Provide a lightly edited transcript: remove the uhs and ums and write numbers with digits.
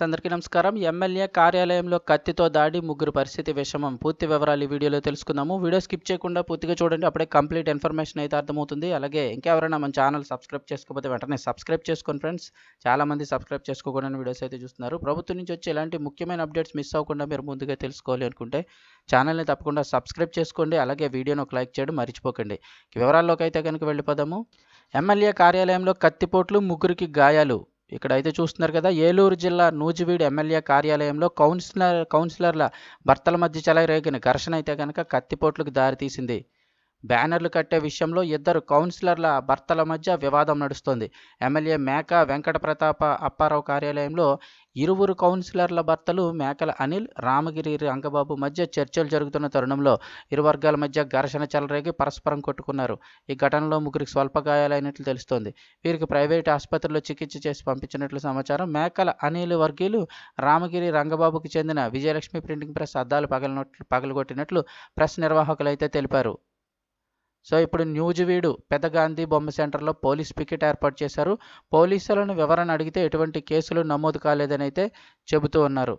అందరికీ నమస్కారం. ఎమ్మెల్యే కార్యాలయంలో కత్తితో దాడి, ముగ్గురు పరిస్థితి విషమం. పూర్తి వివరాలు ఈ వీడియోలో తెలుసుకుందాము. వీడియో స్కిప్ చేయకుండా పూర్తిగా చూడండి. అప్పుడే కంప్లీట్ ఇన్ఫర్మేషన్ అయితే అర్థమవుతుంది. అలాగే ఇంకెవరైనా మన ఛానల్ సబ్స్క్రైబ్ చేసుకోకపోతే వెంటనే సబ్స్క్రైబ్ చేసుకోండి ఫ్రెండ్స్. చాలామంది సబ్స్క్రైబ్ చేసుకోకుండా వీడియోస్ అయితే చూస్తున్నారు. ప్రభుత్వం నుంచి వచ్చే ఇలాంటి ముఖ్యమైన అప్డేట్స్ మిస్ అవ్వకుండా మీరు ముందుగా తెలుసుకోవాలి అనుకుంటే ఛానల్ని తప్పకుండా సబ్స్క్రైబ్ చేసుకోండి. అలాగే వీడియోని ఒక లైక్ చేయడం మర్చిపోకండి. వివరాల్లోకి అయితే కనుక వెళ్ళిపోదాము. ఎమ్మెల్యే కార్యాలయంలో కత్తిపోట్లు, ముగ్గురికి గాయాలు. ఇక్కడ అయితే చూస్తున్నారు కదా, ఏలూరు జిల్లా నూజివీడు ఎమ్మెల్యే కార్యాలయంలో కౌన్సిలర్ల భర్తల మధ్య చెలరేగిన ఘర్షణ అయితే కనుక కత్తిపోట్లకు దారితీసింది. బ్యానర్లు కట్టే విషయంలో ఇద్దరు కౌన్సిలర్ల భర్తల మధ్య వివాదం నడుస్తోంది. ఎమ్మెల్యే మేక వెంకట ప్రతాప అప్పారావు కార్యాలయంలో ఇరువురు కౌన్సిలర్ల భర్తలు మేకల అనిల్, రామగిరి రంగబాబు మధ్య చర్చలు జరుగుతున్న తరుణంలో ఇరు వర్గాల మధ్య ఘర్షణ చెలరేగి పరస్పరం కొట్టుకున్నారు. ఈ ఘటనలో ముగ్గురికి స్వల్ప గాయాలైనట్లు తెలుస్తోంది. వీరికి ప్రైవేటు ఆసుపత్రిలో చికిత్స చేసి పంపించినట్లు సమాచారం. మేకల అనిల్ వర్గీయులు రామగిరి రంగబాబుకు చెందిన విజయలక్ష్మి ప్రింటింగ్ ప్రెస్ అద్దాలు పగలగొట్టినట్లు ప్రెస్ నిర్వాహకులు అయితే తెలిపారు. సో ఇప్పుడు నూజివీడు పెద్ద గాంధీ బొమ్మ సెంటర్లో పోలీస్ పికెట్ ఏర్పాటు చేశారు. పోలీసులను వివరణ అడిగితే ఎటువంటి కేసులు నమోదు కాలేదని అయితే చెబుతూ ఉన్నారు.